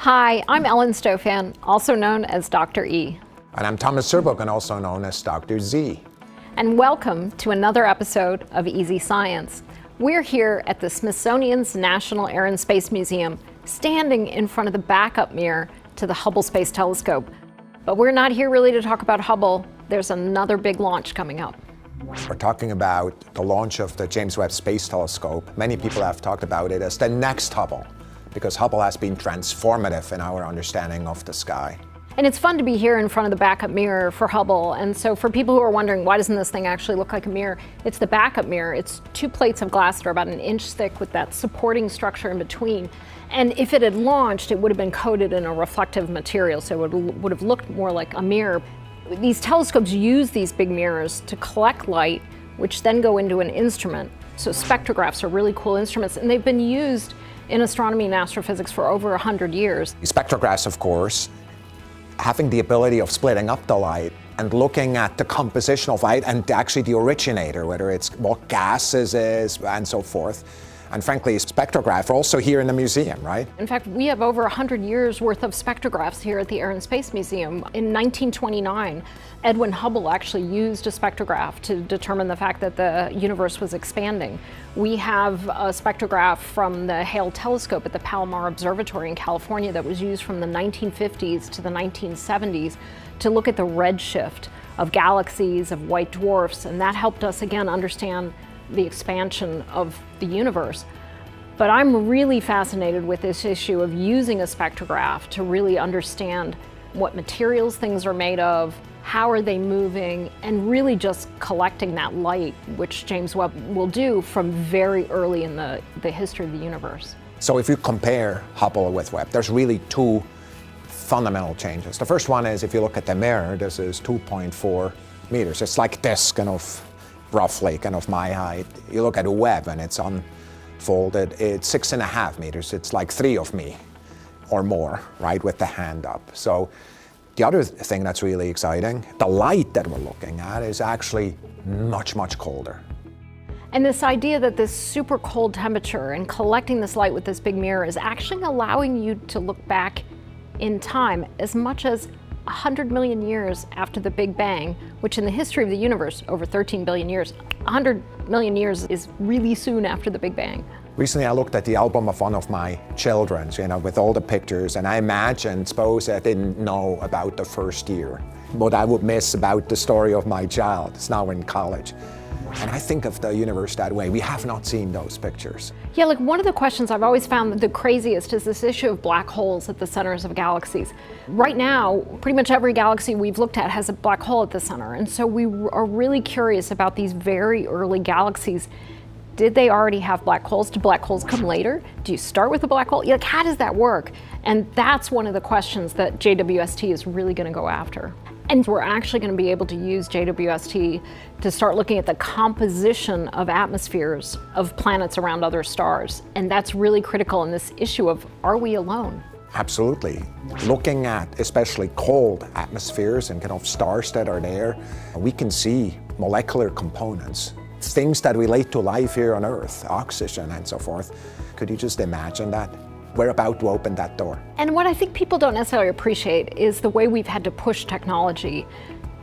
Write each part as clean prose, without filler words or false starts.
Hi, I'm Ellen Stofan, also known as Dr. E. And I'm Thomas Serbook, also known as Dr. Z. And welcome to another episode of Easy Science. We're here at the Smithsonian's National Air and Space Museum, standing in front of the backup mirror to the Hubble Space Telescope. But we're not here really to talk about Hubble. There's another big launch coming up. We're talking about the launch of the James Webb Space Telescope. Many people have talked about it as the next Hubble, because Hubble has been transformative in our understanding of the sky. And it's fun to be here in front of the backup mirror for Hubble. And so for people who are wondering, why doesn't this thing actually look like a mirror? It's the backup mirror. It's two plates of glass that are about an inch thick with that supporting structure in between. And if it had launched, it would have been coated in a reflective material, so it would have looked more like a mirror. These telescopes use these big mirrors to collect light, which then go into an instrument. So spectrographs are really cool instruments, and they've been used in astronomy and astrophysics for over 100 years. Spectrographs, of course, having the ability of splitting up the light and looking at the composition of light and actually the originator, whether it's what gases is and so forth. And frankly, spectrograph also here in the museum, right? In fact, we have over 100 years worth of spectrographs here at the Air and Space Museum. In 1929, Edwin Hubble actually used a spectrograph to determine the fact that the universe was expanding. We have a spectrograph from the Hale telescope at the Palomar Observatory in California that was used from the 1950s to the 1970s to look at the redshift of galaxies, of white dwarfs, and that helped us again understand the expansion of the universe. But I'm really fascinated with this issue of using a spectrograph to really understand what materials things are made of, how are they moving, and really just collecting that light, which James Webb will do from very early in the history of the universe. So if you compare Hubble with Webb, there's really two fundamental changes. The first one is, if you look at the mirror, this is 2.4 meters. It's like this, kind of roughly kind of my height. You look at a Webb and it's unfolded, it's 6.5 meters. It's like 3 of me or more, right, with the hand up. So the other thing that's really exciting, the light that we're looking at is actually much, much colder. And this idea that this super cold temperature and collecting this light with this big mirror is actually allowing you to look back in time as much as 100 million years after the Big Bang, which in the history of the universe, over 13 billion years, 100 million years is really soon after the Big Bang. Recently I looked at the album of one of my children's, with all the pictures, and I imagined, suppose I didn't know about the first year, what I would miss about the story of my child. It's now in college. And I think of the universe that way. We have not seen those pictures. Yeah, like one of the questions I've always found the craziest is this issue of black holes at the centers of galaxies. Right now, pretty much every galaxy we've looked at has a black hole at the center. And so we are really curious about these very early galaxies. Did they already have black holes? Did black holes come later? Do you start with a black hole? Like, how does that work? And that's one of the questions that JWST is really going to go after. And we're actually going to be able to use JWST to start looking at the composition of atmospheres of planets around other stars. And that's really critical in this issue of, are we alone? Absolutely. Looking at especially cold atmospheres and kind of stars that are there, we can see molecular components, things that relate to life here on Earth, oxygen and so forth. Could you just imagine that? We're about to open that door. And what I think people don't necessarily appreciate is the way we've had to push technology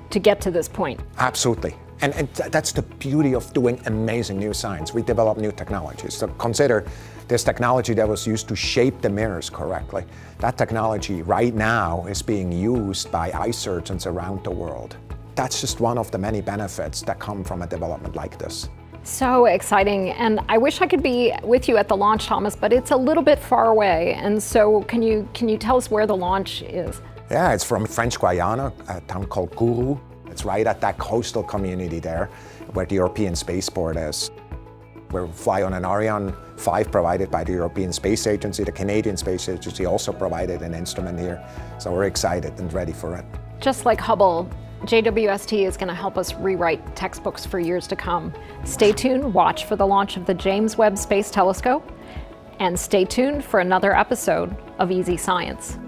to get to this point. Absolutely. And that's the beauty of doing amazing new science. We develop new technologies. So consider this technology that was used to shape the mirrors correctly. That technology right now is being used by eye surgeons around the world. That's just one of the many benefits that come from a development like this. So exciting, and I wish I could be with you at the launch, Thomas, but it's a little bit far away. And so can you tell us where the launch is? Yeah, it's from French Guiana, a town called Kourou. It's right at that coastal community there where the European Spaceport is. We'll fly on an Ariane 5 provided by the European Space Agency. The Canadian Space Agency also provided an instrument here. So we're excited and ready for it. Just like Hubble, JWST is going to help us rewrite textbooks for years to come. Stay tuned, watch for the launch of the James Webb Space Telescope, and stay tuned for another episode of Easy Science.